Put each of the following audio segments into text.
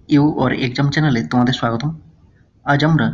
You or exam চ্যানেলে তোমাদের স্বাগতম। আজ আমরা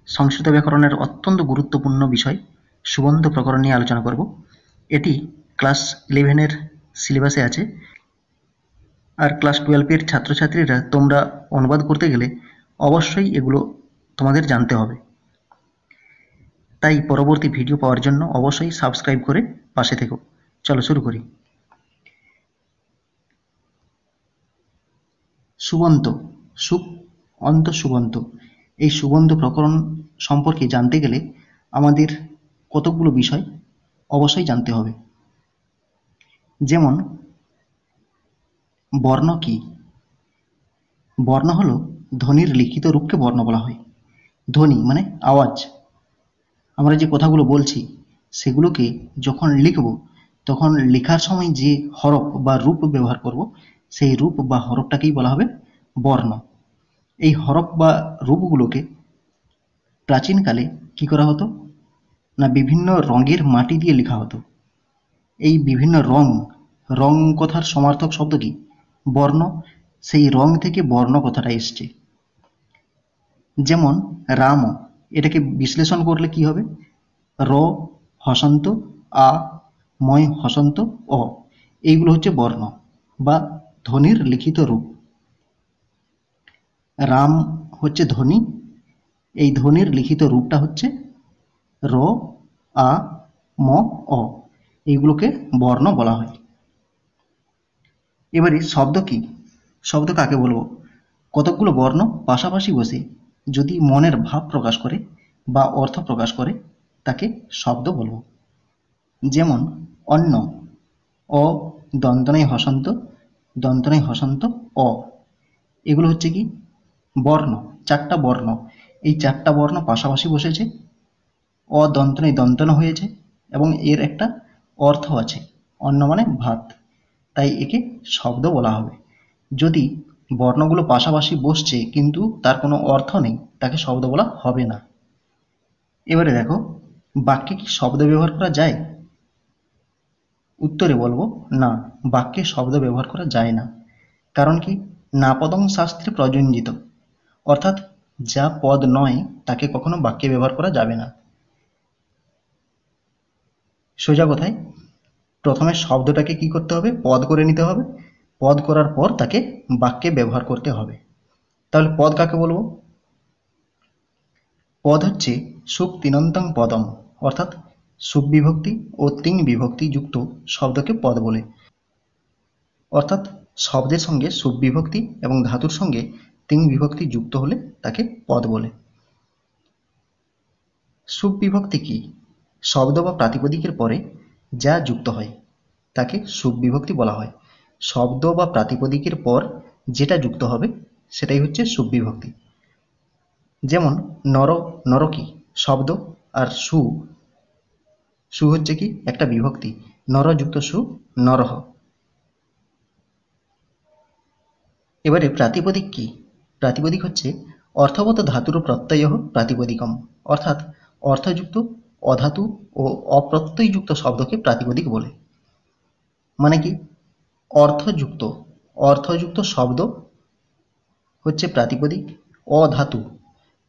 সংস্কৃত ব্যাকরণের অত্যন্ত গুরুত্বপূর্ণ বিষয় সুবন্ধ প্রকরণ নিয়ে আলোচনা করব। এটি ক্লাস 11-এর সিলেবাসে আছে, আর ক্লাস 12-এর ছাত্রছাত্রীরা তোমরা অনুবাদ করতে গেলে অবশ্যই এগুলো তোমাদের জানতে হবে। তাই পরবর্তী ভিডিও পাওয়ার জন্য অবশ্যই সাবস্ক্রাইব করে পাশে থেকো। চলো শুরু করি। সুবন্ত, সুপ অন্ত সুবন্ত, এই সুবন্ত প্রকরণ সম্পর্কে জানতে গেলে আমাদের কতকগুলো বিষয় অবশ্যই জানতে হবে। যেমন বর্ণ কি? বর্ণ হলো ধ্বনির লিখিত রূপকে বর্ণ বলা হয়। ধ্বনি মানে আওয়াজ, আমরা যে কথাগুলো বলছি সেগুলোকে যখন লিখব তখন লেখার সময় যে হরফ বা রূপ ব্যবহার করব সেই রূপ বা হরফটাকেই বলা হবে বর্ণ। এই হরফ বা রূপগুলোকে প্রাচীনকালে কি করা হতো না, বিভিন্ন রঙের মাটি দিয়ে লেখা হতো। এই বিভিন্ন রং, রং কথার সমার্থক শব্দ কি? বর্ণ। সেই রং থেকে বর্ণ কথাটা এসছে। যেমন রাম, এটাকে বিশ্লেষণ করলে কি হবে? র হসন্ত আ, ময় হসন্ত অ, এইগুলো হচ্ছে বর্ণ বা ধ্বনির লিখিত রূপ। রাম হচ্ছে ধ্বনি, এই ধ্বনির লিখিত রূপটা হচ্ছে র আ ম অ, এইগুলোকে বর্ণ বলা হয়। এবারে শব্দ কি? শব্দ কাকে বলবো? কতকগুলো বর্ণ পাশাপাশি বসে যদি মনের ভাব প্রকাশ করে বা অর্থ প্রকাশ করে তাকে শব্দ বলবো। যেমন অন্ন, অ দন্তনায় হসন্ত, দন্তনায় হসন্ত অ, এগুলো হচ্ছে কি বর্ণ, চারটা বর্ণ। এই চারটা বর্ণ পাশাপাশি বসেছে, অ দন্তনায় দন্তন হয়েছে এবং এর একটা অর্থ আছে, অন্ন মানে ভাত, তাই একে শব্দ বলা হবে। যদি বর্ণগুলো পাশাপাশি বসছে কিন্তু তার কোনো অর্থ নেই, তাকে শব্দ বলা হবে না। এবারে দেখো, বাক্যে কি শব্দ ব্যবহার করা যায়? উত্তরে বলবো না, বাক্যে শব্দ ব্যবহার করা যায় না। কারণ কি? নাপদং শাস্ত্রে প্রযোজিত, অর্থাৎ যা পদ নয় তাকে কখনো বাক্যে ব্যবহার করা যাবে না। সোজা কথায় প্রথমে শব্দটাকে কি করতে হবে? পদ করে নিতে হবে। পদ করার পর তাকে বাক্যে ব্যবহার করতে হবে। তাহলে পদ কাকে বলবো? পদ হচ্ছে সুপ তিনন্তং পদম, অর্থাৎ সুপ বিভক্তি ও তিন বিভক্তি যুক্ত শব্দকে পদ বলে। অর্থাৎ শব্দের সঙ্গে সুপ বিভক্তি এবং ধাতুর সঙ্গে তিন বিভক্তি যুক্ত হলে তাকে পদ বলে। সুপ বিভক্তি কি? শব্দ বা প্রাতিপদিকের পরে যা যুক্ত হয় তাকে সুপ বিভক্তি বলা হয়। শব্দ বা প্রাতিপদিকের পর যেটা যুক্ত হবে সেটাই হচ্ছে সুপ বিভক্তি। যেমন নর, নর কি? শব্দ, আর সু, সু হচ্ছে কি একটা বিভক্তি, নর যুক্ত সু নরহ। এবারে প্রাতিপদিক কি? প্রাতিপদিক হচ্ছে অর্থগত ধাতুর প্রত্যয় প্রাতিপদিকম, অর্থাৎ অর্থযুক্ত অধাতু ও অপ্রত্যয়যুক্ত শব্দকে প্রাতিপদিক বলে। মানে কি? অর্থযুক্ত, অর্থযুক্ত শব্দ হচ্ছে প্রাতিপদিক। অধাতু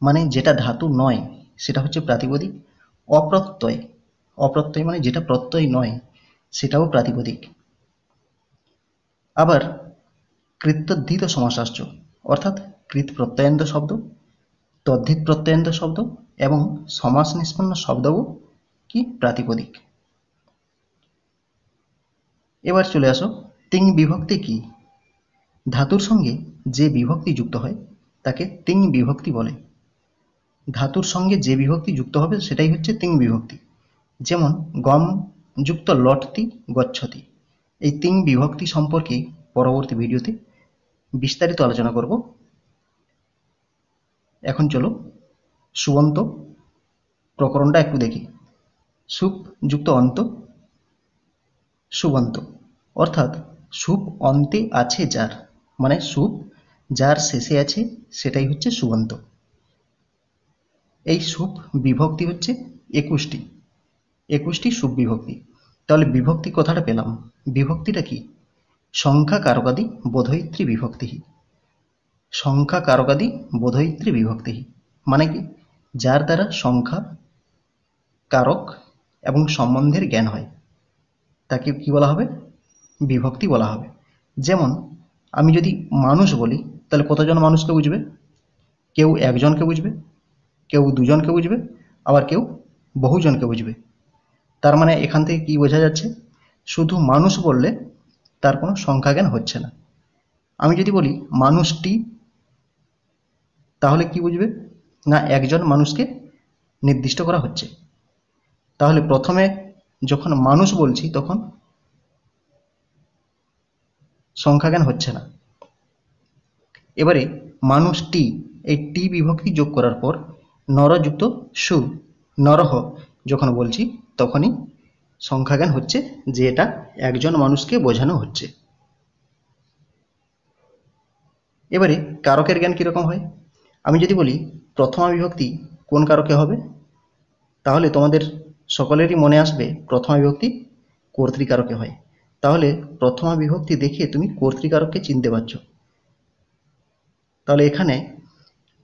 মানে যেটা ধাতু নয় সেটা হচ্ছে প্রাতিপদিক। অপ্রত্যয়, অপ্রত্যয় মানে যেটা প্রত্যয় নয় সেটাও প্রাতিপদিক। আবার কৃত্যুদ্ধৃত সমাসাশ্চ, অর্থাৎ কৃত প্রত্যয়ান্ত শব্দ, তদ্ধিত প্রত্যয়ান্ত শব্দ এবং সমাস নিষ্পন্ন শব্দও কি প্রাতিপদিক। এবার চলে আসো, তিং বিভক্তি কি? ধাতুর সঙ্গে যে বিভক্তি যুক্ত হয় তাকে তিং বিভক্তি বলে। ধাতুর সঙ্গে যে বিভক্তি যুক্ত হবে সেটাই হচ্ছে তিং বিভক্তি। যেমন গম যুক্ত লটতি গচ্ছতি, এই তিং বিভক্তি সম্পর্কে পরবর্তী ভিডিওতে বিস্তারিত আলোচনা করব। এখন চলো সুবন্ত প্রকরণটা একটু দেখি। সুপ যুক্ত অন্ত সুবন্ত, অর্থাৎ সুপ অন্তে আছে যার, মানে সুপ যার শেষে আছে সেটাই হচ্ছে সুবন্ত। এই সুপ বিভক্তি হচ্ছে 21টি, 21টি সুপ বিভক্তি। তাহলে বিভক্তি কথাটা পেলাম, বিভক্তিটা কি? সংখ্যা কারকাদি বোধয়িত্রী বিভক্তি। সংখ্যা কারকাদি বোধয়িত্রী বিভক্তি, মানে কি, যার দ্বারা সংখ্যা, কারক এবং সম্বন্ধের জ্ঞান হয় তাকে কি বলা হবে? বিভক্তি বলা হবে। যেমন আমি যদি মানুষ বলি, তাহলে কতজন মানুষকে বুঝবে? কেউ একজনকে বুঝবে, কেউ দুজনকে বুঝবে, আবার কেউ বহুজনকে বুঝবে। তার মানে এখান থেকে কি বোঝা যাচ্ছে? শুধু মানুষ বললে তার কোনো সংখ্যাজ্ঞান হচ্ছে না। আমি যদি বলি মানুষটি, তাহলে কি বুঝবে? না, একজন মানুষকে নির্দিষ্ট করা হচ্ছে। তাহলে প্রথমে যখন মানুষ বলছি তখন সংখ্যাজ্ঞান হচ্ছে না। এবারে মানুষটি, এই টি বিভক্তি যোগ করার পর নরযুক্ত সু, নরহ যখন বলছি তখনই সংখ্যাজ্ঞান হচ্ছে যে এটা একজন মানুষকে বোঝানো হচ্ছে। এবারে কারকের জ্ঞান কীরকম হয়? আমি যদি বলি প্রথমা বিভক্তি কোন কারকে হবে, তাহলে তোমাদের সকলেরই মনে আসবে প্রথমা বিভক্তি কর্তৃকারকে হয়। তাহলে প্রথমা বিভক্তি দেখে তুমি কর্তৃকারককে চিনতে পারছো। তাহলে এখানে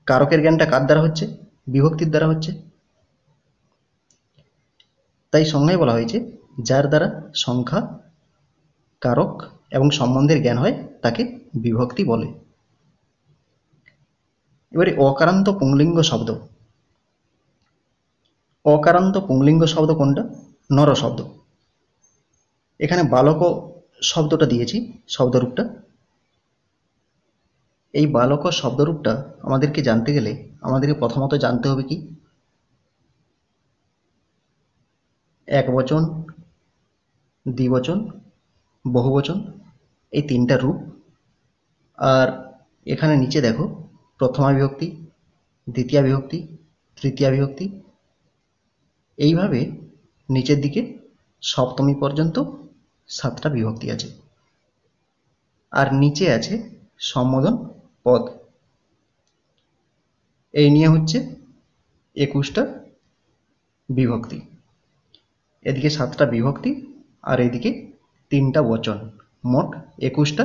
কারকের জ্ঞানটা কার দ্বারা হচ্ছে? বিভক্তির দ্বারা হচ্ছে। তাই সংজ্ঞায় বলা হয়েছে যার দ্বারা সংখ্যা, কারক এবং সম্বন্ধের জ্ঞান হয় তাকে বিভক্তি বলে। এবারে অকারান্ত পুংলিঙ্গ শব্দ। অকারান্ত পুংলিঙ্গ শব্দ কোনটা? নর শব্দ। এখানে বালক শব্দটা দিয়েছি, শব্দরূপটা। এই বালক শব্দরূপটা আমাদেরকে জানতে গেলে আমাদেরকে প্রথমত জানতে হবে কি? একবচন, দ্বিবচন, বহুবচন, এই তিনটা রূপ। আর এখানে নিচে দেখো প্রথমা বিভক্তি, দ্বিতীয়া বিভক্তি, তৃতীয়া বিভক্তি, এইভাবে নিচের দিকে সপ্তমী পর্যন্ত 7টা বিভক্তি আছে। আর নিচে আছে সম্বোধন পদ। এই নিয়ে হচ্ছে 21টা বিভক্তি। এদিকে 7টা বিভক্তি আর এদিকে 3টা বচন, মোট 21টা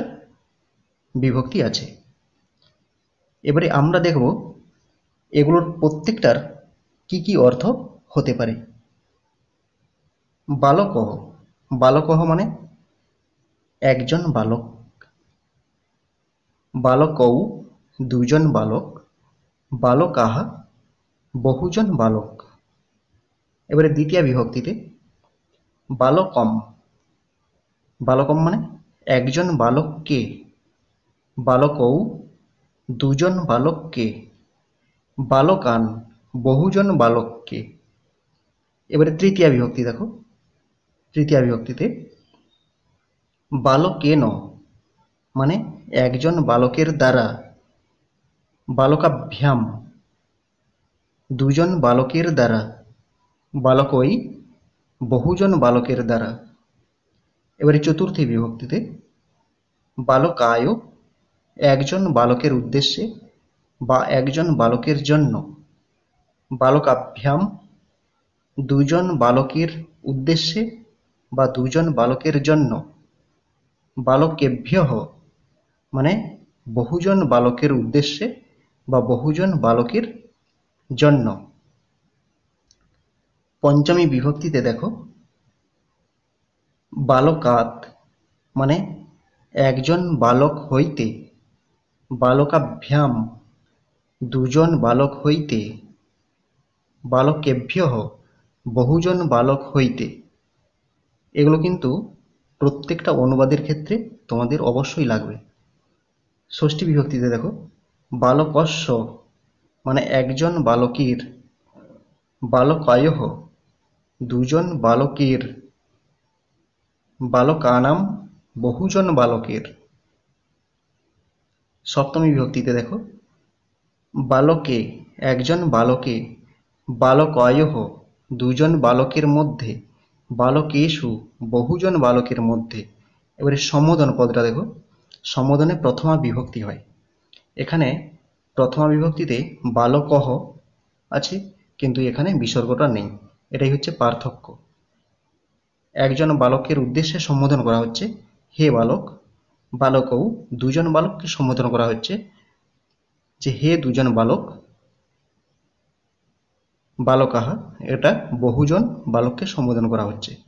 বিভক্তি আছে। এবারে আমরা দেখব এগুলোর প্রত্যেকটার কি কি অর্থ হতে পারে। বালকহ, বালকহ মানে একজন বালক। বালকৌ দুজন বালক, বালকাহা বহুজন বালক। এবারে দ্বিতীয় বিভক্তিতে বালকম, বালকম মানে একজন বালককে, বালকৌ দুজন বালককে, বালকান বহুজন বালককে। এবারে তৃতীয়া বিভক্তি দেখো, তৃতীয়া বিভক্তিতে বালকেন মানে একজন বালকের দ্বারা, বালকাভ্যাম দুজন বালকের দ্বারা, বালকই বহুজন বালকের দ্বারা। এবারে চতুর্থী বিভক্তিতে বালকায় একজন বালকের উদ্দেশ্যে বা একজন বালকের জন্য, বালকাভ্যাম দুজন বালকের উদ্দেশ্যে বা দুজন বালকের জন্য, বালকেভ্যঃ মানে বহুজন বালকের উদ্দেশ্যে বা বহুজন বালকের জন্য। পঞ্চমী বিভক্তিতে দেখো বালকাৎ মানে একজন বালক হইতে, বালকাভ্যাম দুজন বালক হইতে, বালকেভ্যঃ বহুজন বালক হইতে। এগুলো কিন্তু প্রত্যেকটা অনুবাদের ক্ষেত্রে তোমাদের অবশ্যই লাগবে। ষষ্ঠী বিভক্তিতে দেখো বালকস্য মানে একজন বালকের, বালকায়ঃ দুজন বালকের, বালকানাম বহুজন বালকের। সপ্তমী বিভক্তিতে দেখো বালকে একজন বালকে, বালকায়ঃ দুজন বালকের মধ্যে, বালকেষু বহুজন বালকের মধ্যে। এবারে সম্বোধন পদটা দেখো, সম্বোধনে প্রথমা বিভক্তি হয়। এখানে প্রথমা বিভক্তিতে বালকহ আছে কিন্তু এখানে বিসর্গটা নেই, এটাই হচ্ছে পার্থক্য। একজন বালকের উদ্দেশ্যে সম্বোধন করা হচ্ছে হে বালক, বালকও দুজন বালককে সম্বোধন করা হচ্ছে যে হে দুজন বালক, বালকাহা, এটা বহুজন বালককে সম্বোধন করা হচ্ছে।